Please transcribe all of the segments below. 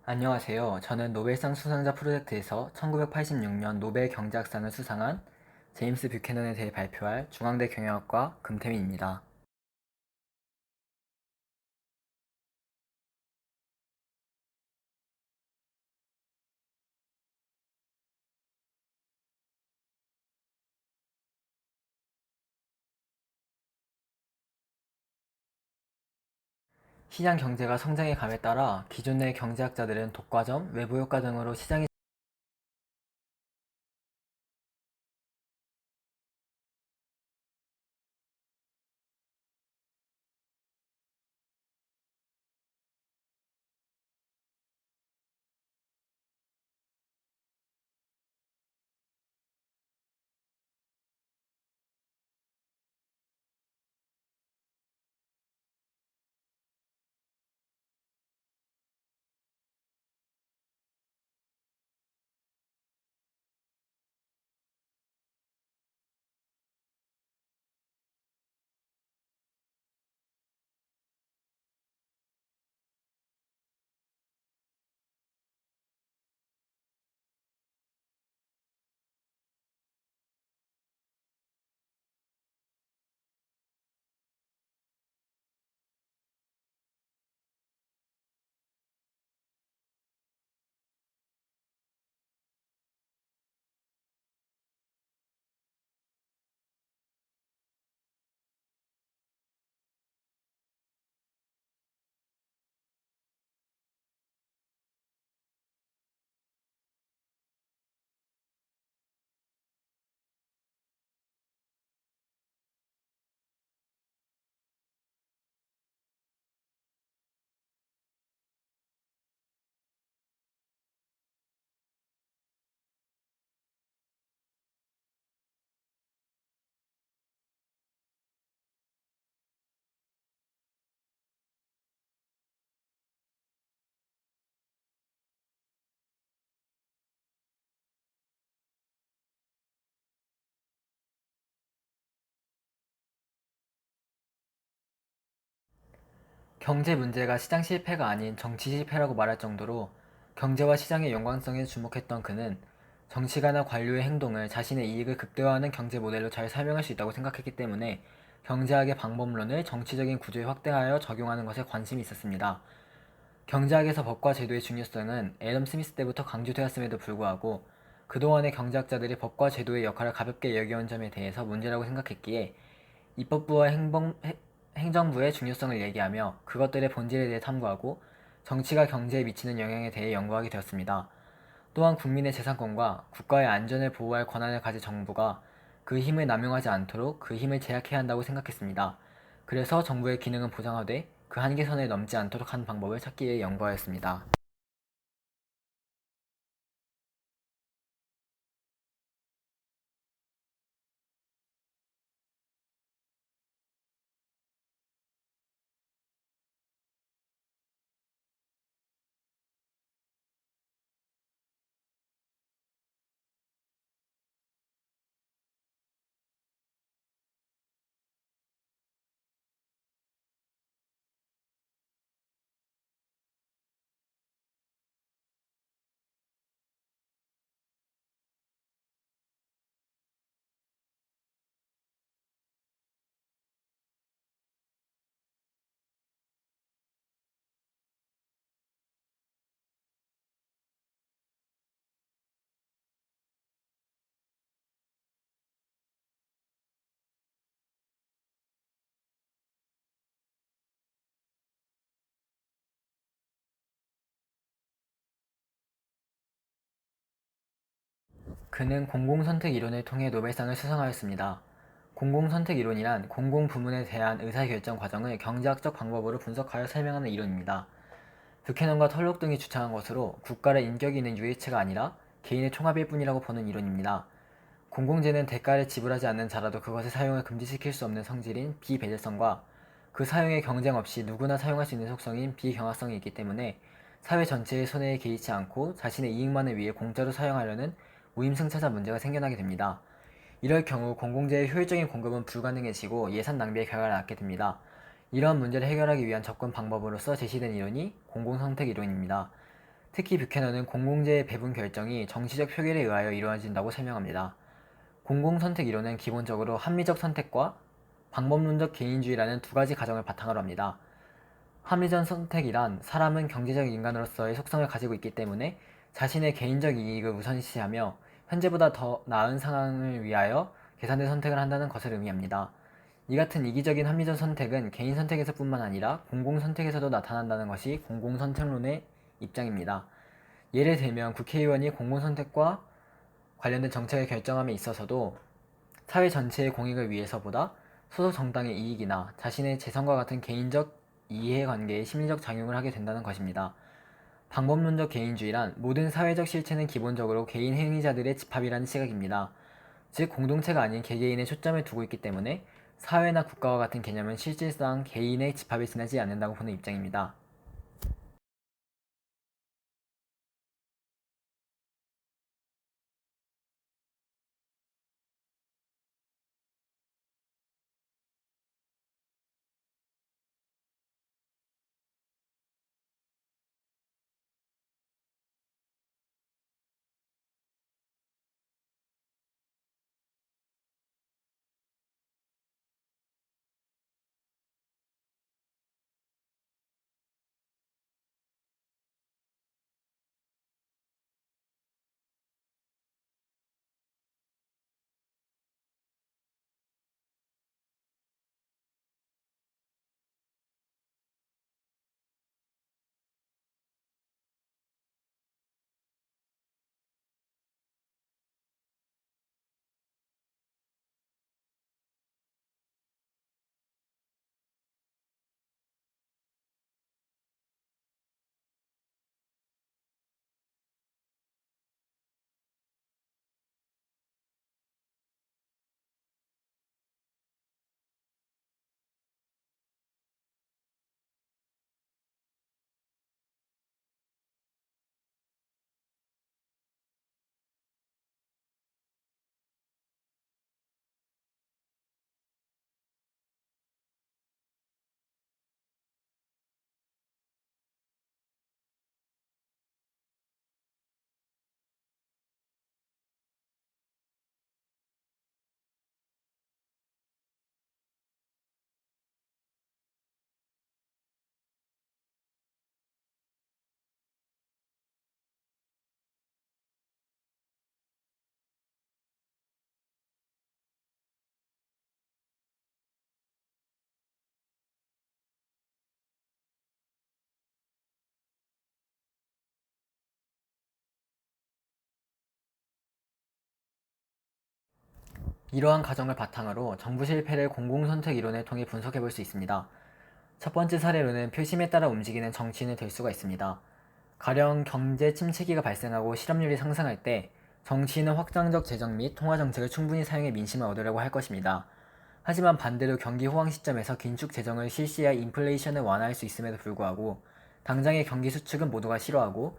안녕하세요. 저는 노벨상 수상자 프로젝트에서 1986년 노벨 경제학상을 수상한 제임스 뷰캐넌에 대해 발표할 중앙대 경영학과 금태민입니다. 시장 경제가 성장해 감에 따라 기존 내 경제학자들은 독과점, 외부 효과 등으로 시장이 경제 문제가 시장 실패가 아닌 정치 실패라고 말할 정도로 경제와 시장의 연관성에 주목했던 그는 정치가나 관료의 행동을 자신의 이익을 극대화하는 경제 모델로 잘 설명할 수 있다고 생각했기 때문에 경제학의 방법론을 정치적인 구조에 확대하여 적용하는 것에 관심이 있었습니다. 경제학에서 법과 제도의 중요성은 애덤 스미스 때부터 강조되었음에도 불구하고 그동안의 경제학자들이 법과 제도의 역할을 가볍게 여겨온 점에 대해서 문제라고 생각했기에 입법부와 행정부의 중요성을 얘기하며 그것들의 본질에 대해 탐구하고 정치가 경제에 미치는 영향에 대해 연구하게 되었습니다. 또한 국민의 재산권과 국가의 안전을 보호할 권한을 가진 정부가 그 힘을 남용하지 않도록 그 힘을 제약해야 한다고 생각했습니다. 그래서 정부의 기능은 보장하되 그 한계선을 넘지 않도록 하는 방법을 찾기 위해 연구하였습니다. 그는 공공선택 이론을 통해 노벨상을 수상하였습니다. 공공선택 이론이란 공공부문에 대한 의사결정 과정을 경제학적 방법으로 분석하여 설명하는 이론입니다. 뷰캐넌과 털록 등이 주창한 것으로 국가를 인격이 있는 유해체가 아니라 개인의 총합일 뿐이라고 보는 이론입니다. 공공재는 대가를 지불하지 않는 자라도 그것의 사용을 금지시킬 수 없는 성질인 비배제성과 그 사용의 경쟁 없이 누구나 사용할 수 있는 속성인 비경화성이 있기 때문에 사회 전체의 손해에 개의치 않고 자신의 이익만을 위해 공짜로 사용하려는 무임승차자 문제가 생겨나게 됩니다. 이럴 경우 공공재의 효율적인 공급은 불가능해지고 예산 낭비의 결과를 낳게 됩니다. 이러한 문제를 해결하기 위한 접근 방법으로서 제시된 이론이 공공선택 이론입니다. 특히 뷰캐넌은 공공재의 배분 결정이 정치적 표결에 의하여 이루어진다고 설명합니다. 공공선택 이론은 기본적으로 합리적 선택과 방법론적 개인주의라는 두 가지 가정을 바탕으로 합니다. 합리적 선택이란 사람은 경제적 인간으로서의 속성을 가지고 있기 때문에 자신의 개인적 이익을 우선시하며 현재보다 더 나은 상황을 위하여 계산된 선택을 한다는 것을 의미합니다. 이 같은 이기적인 합리적 선택은 개인 선택에서뿐만 아니라 공공 선택에서도 나타난다는 것이 공공선택론의 입장입니다. 예를 들면 국회의원이 공공선택과 관련된 정책을 결정함에 있어서도 사회 전체의 공익을 위해서보다 소속 정당의 이익이나 자신의 재산과 같은 개인적 이해관계에 심리적 작용을 하게 된다는 것입니다. 방법론적 개인주의란 모든 사회적 실체는 기본적으로 개인 행위자들의 집합이라는 시각입니다. 즉 공동체가 아닌 개개인에 초점을 두고 있기 때문에 사회나 국가와 같은 개념은 실질상 개인의 집합에 지나지 않는다고 보는 입장입니다. 이러한 가정을 바탕으로 정부 실패를 공공선택 이론을 통해 분석해 볼 수 있습니다. 첫 번째 사례로는 표심에 따라 움직이는 정치인이 될 수가 있습니다. 가령 경제 침체기가 발생하고 실업률이 상승할 때 정치인은 확장적 재정 및 통화 정책을 충분히 사용해 민심을 얻으려고 할 것입니다. 하지만 반대로 경기 호황 시점에서 긴축 재정을 실시해 인플레이션을 완화할 수 있음에도 불구하고 당장의 경기 수축은 모두가 싫어하고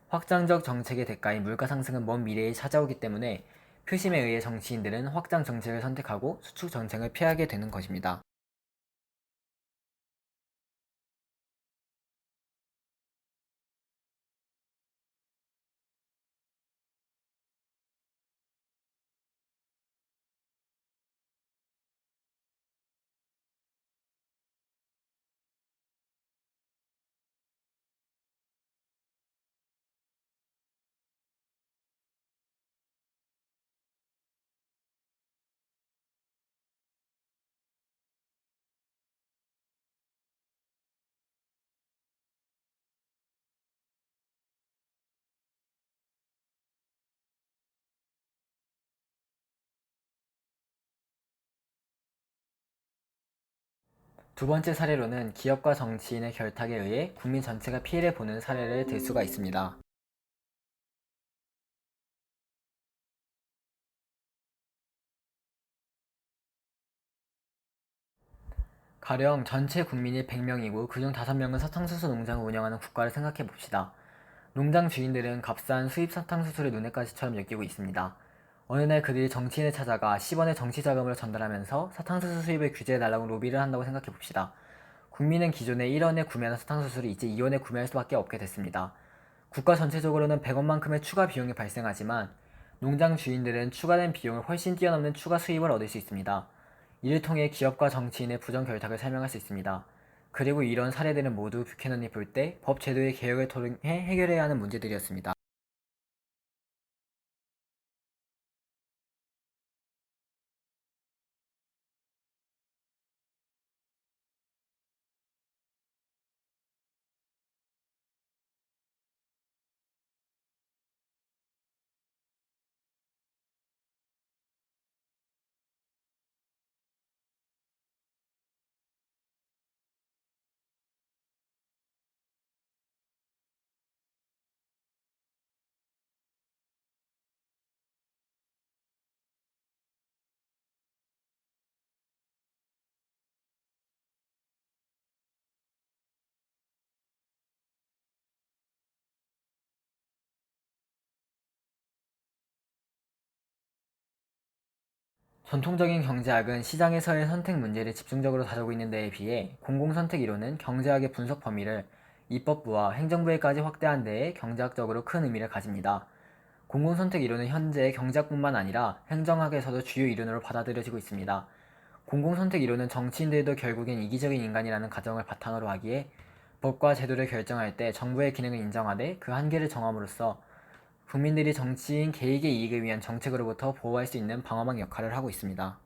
확장적 정책의 대가인 물가 상승은 먼 미래에 찾아오기 때문에 표심에 의해 정치인들은 확장 정책을 선택하고 수축 정책을 피하게 되는 것입니다. 두 번째 사례로는 기업과 정치인의 결탁에 의해 국민 전체가 피해를 보는 사례를 들 수가 있습니다. 가령 전체 국민이 100명이고 그중 5명은 사탕수수 농장을 운영하는 국가를 생각해 봅시다. 농장 주인들은 값싼 수입 사탕수수를 눈엣 가시처럼 여기고 있습니다. 어느 날 그들이 정치인을 찾아가 10원의 정치 자금으로 전달하면서 사탕수수 수입을 규제해달라고 로비를 한다고 생각해 봅시다. 국민은 기존에 1원에 구매하는 사탕수수를 이제 2원에 구매할 수밖에 없게 됐습니다. 국가 전체적으로는 100원만큼의 추가 비용이 발생하지만 농장 주인들은 추가된 비용을 훨씬 뛰어넘는 추가 수입을 얻을 수 있습니다. 이를 통해 기업과 정치인의 부정 결탁을 설명할 수 있습니다. 그리고 이런 사례들은 모두 뷰캐넌이 볼 때 법 제도의 개혁을 통해 해결해야 하는 문제들이었습니다. 전통적인 경제학은 시장에서의 선택 문제를 집중적으로 다루고 있는 데에 비해 공공선택 이론은 경제학의 분석 범위를 입법부와 행정부에까지 확대한 데에 경제학적으로 큰 의미를 가집니다. 공공선택 이론은 현재 경제학뿐만 아니라 행정학에서도 주요 이론으로 받아들여지고 있습니다. 공공선택 이론은 정치인들도 결국엔 이기적인 인간이라는 가정을 바탕으로 하기에 법과 제도를 결정할 때 정부의 기능을 인정하되 그 한계를 정함으로써 국민들이 정치인 개익의 이익을 위한 정책으로부터 보호할 수 있는 방어막 역할을 하고 있습니다.